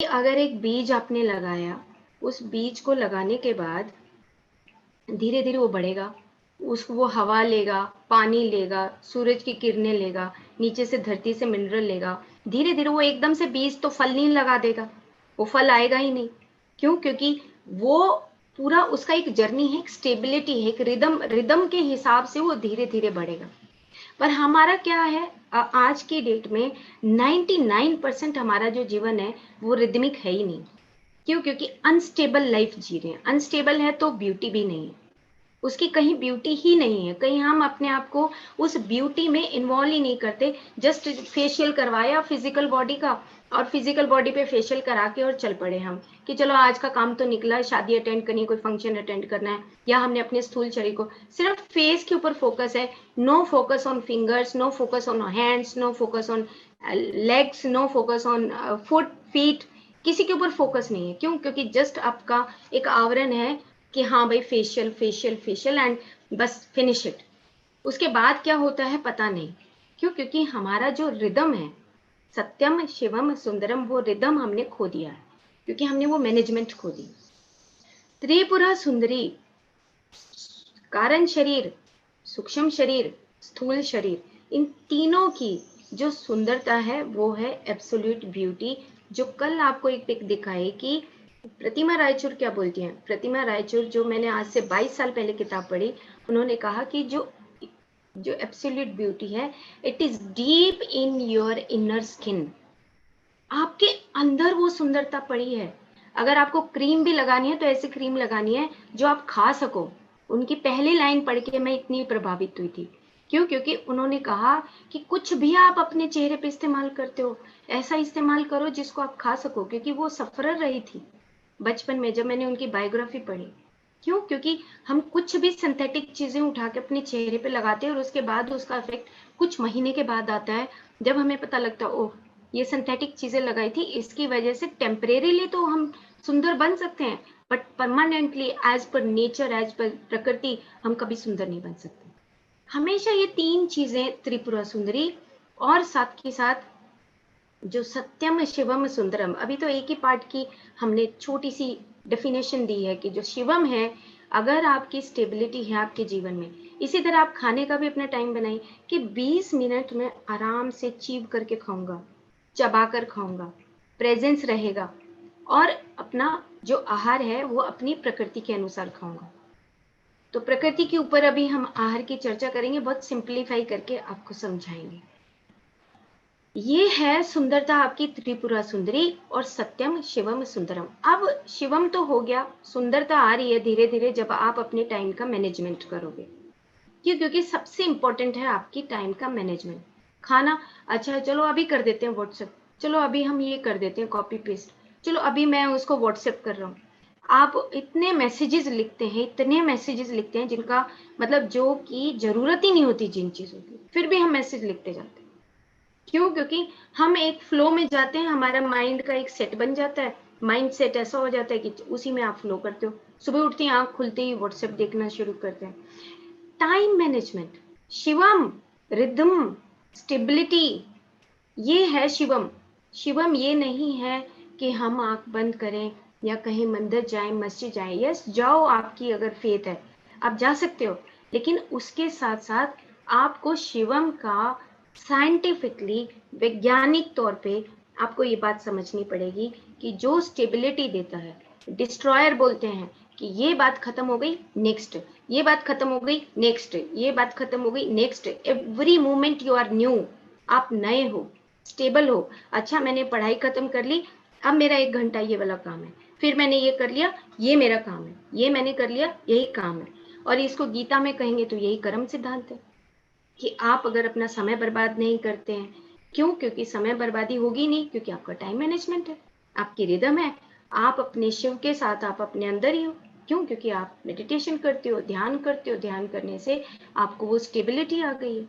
अगर एक बीज आपने लगाया, उस बीज को लगाने के बाद धीरे धीरे वो बढ़ेगा, उसको वो हवा लेगा, पानी लेगा, सूरज की किरणें लेगा, नीचे से धरती से मिनरल लेगा, धीरे धीरे वो एकदम से बीज तो फल नहीं लगा देगा, वो फल आएगा ही नहीं। क्यों? क्योंकि वो पूरा उसका एक जर्नी है, एक स्टेबिलिटी है, एक रिदम रिदम के हिसाब से वो धीरे धीरे बढ़ेगा। पर हमारा क्या है, आज की डेट में 99% हमारा जो जीवन है वो रिदमिक है ही नहीं। क्यों? क्योंकि अनस्टेबल लाइफ जी रहे हैं। अनस्टेबल है तो ब्यूटी भी नहीं है, उसकी कहीं ब्यूटी ही नहीं है, कहीं हम अपने आप को उस ब्यूटी में इन्वॉल्व ही नहीं करते। जस्ट फेशियल करवाया फिजिकल बॉडी का, और फिजिकल बॉडी पे फेशियल करा के और चल पड़े हम कि चलो आज का काम तो निकला, शादी अटेंड करनी है, कोई फंक्शन अटेंड करना है, या हमने अपने स्थूल शरीर को, सिर्फ फेस के ऊपर फोकस है। No focus on fingers, no focus on hands, no focus on legs, no focus on foot feet, किसी के ऊपर फोकस नहीं है। क्यों? क्योंकि जस्ट आपका एक आवरण है कि हाँ भाई फेशियल फेशियल फेशियल एंड बस फिनिश इट। उसके बाद क्या होता है पता नहीं। क्यों? क्योंकि हमारा जो रिदम है, सत्यम शिवम सुंदरम, वो रिदम हमने खो दिया है, क्योंकि हमने वो मैनेजमेंट खो दी। त्रिपुरा सुंदरी, कारण शरीर, सूक्ष्म शरीर, स्थूल शरीर, इन तीनों की जो सुंदरता है वो है एब्सोल्यूट ब्यूटी। जो कल आपको एक पिक दिखाई कि प्रतिमा रायचूर क्या बोलती हैं, प्रतिमा रायचूर जो मैंने आज से 22 साल पहले किताब पढ़ी, उन्होंने कहा कि जो जो एब्सोल्यूट ब्यूटी है, it is deep in your inner skin. आपके अंदर वो सुंदरता पड़ी है। अगर आपको क्रीम भी लगानी है तो ऐसी क्रीम लगानी है जो आप खा सको। उनकी पहली लाइन पढ़ के मैं इतनी प्रभावित हुई थी। क्यों? क्योंकि उन्होंने कहा कि कुछ भी आप अपने चेहरे पे इस्तेमाल करते हो, ऐसा इस्तेमाल करो जिसको आप खा सको। क्योंकि वो सफर रही थी बचपन में, जब मैंने उनकी बायोग्राफी पढ़ी। क्यों? क्योंकि हम कुछ भी सिंथेटिक चीजें उठा के अपने चेहरे पे लगाते हैं और उसके बाद उसका इफेक्ट कुछ महीने के बाद आता है, जब हमें पता लगता है ओह ये सिंथेटिक चीजें लगाई थी, इसकी वजह से टेम्परेरीली तो हम सुंदर बन सकते हैं, but permanently as per nature, as per प्रकृति, हम कभी सुंदर नहीं बन सकते। हमेशा ये तीन चीजें, त्रिपुरा सुंदरी और साथ के साथ जो सत्यम शिवम सुंदरम, अभी तो एक ही पार्ट की हमने छोटी सी डेफिनेशन दी है कि जो शिवम है, अगर आपकी स्टेबिलिटी है आपके जीवन में, इसी तरह आप खाने का भी अपना टाइम बनाइए कि 20 मिनट में आराम से चीव करके खाऊंगा, चबा कर खाऊंगा, प्रेजेंस रहेगा, और अपना जो आहार है वो अपनी प्रकृति के अनुसार खाऊंगा। तो प्रकृति के ऊपर अभी हम आहार की चर्चा करेंगे, बहुत सिंप्लीफाई करके आपको समझाएंगे। ये है सुंदरता आपकी त्रिपुरा सुंदरी और सत्यम शिवम सुंदरम। अब शिवम तो हो गया, सुंदरता आ रही है धीरे धीरे जब आप अपने टाइम का मैनेजमेंट करोगे। क्यों? क्योंकि सबसे इंपॉर्टेंट है आपकी टाइम का मैनेजमेंट। खाना, अच्छा चलो अभी कर देते हैं व्हाट्सएप, चलो अभी हम ये कर देते हैं कॉपी पेस्ट, चलो अभी मैं उसको व्हाट्सएप कर रहा हूँ। आप इतने मैसेजेस लिखते हैं, इतने मैसेजेस लिखते हैं जिनका मतलब, जो कि जरूरत ही नहीं होती जिन चीजों की, फिर भी हम मैसेज लिखते जाते हैं। क्यों? क्योंकि हम एक फ्लो में जाते हैं, हमारा माइंड का एक सेट बन जाता है, माइंड सेट ऐसा हो जाता है कि उसी में आप फ्लो करते हो। सुबह उठते ही आंख खुलते ही व्हाट्सएप देखना शुरू करते हैं। Time management, Shivam, rhythm, stability, ये है शिवम। शिवम ये नहीं है कि हम आंख बंद करें या कहीं मंदिर जाएं, मस्जिद जाएं। यस जाओ, आपकी अगर फेथ है आप जा सकते हो, लेकिन उसके साथ साथ आपको शिवम का साइंटिफिकली, वैज्ञानिक तौर पे आपको ये बात समझनी पड़ेगी कि जो स्टेबिलिटी देता है, डिस्ट्रॉयर बोलते हैं कि ये बात खत्म हो गई नेक्स्ट, ये बात खत्म हो गई नेक्स्ट, ये बात खत्म हो गई next, every moment you are new, आप नए हो, स्टेबल हो। अच्छा मैंने पढ़ाई खत्म कर ली, अब मेरा 1 घंटा ये वाला काम है, फिर मैंने ये कर लिया, ये मेरा काम है, ये मैंने कर लिया, यही काम है। और इसको गीता में कहेंगे तो यही कर्म सिद्धांत है कि आप अगर अपना समय बर्बाद नहीं करते हैं। क्यों? क्योंकि समय बर्बादी होगी नहीं, क्योंकि आपका टाइम मैनेजमेंट है, आपकी रिदम है, आप अपने शिव के साथ, आप अपने अंदर ही हो। क्यों? क्योंकि आप मेडिटेशन करते हो, ध्यान करते हो, ध्यान करने से आपको वो स्टेबिलिटी आ गई है।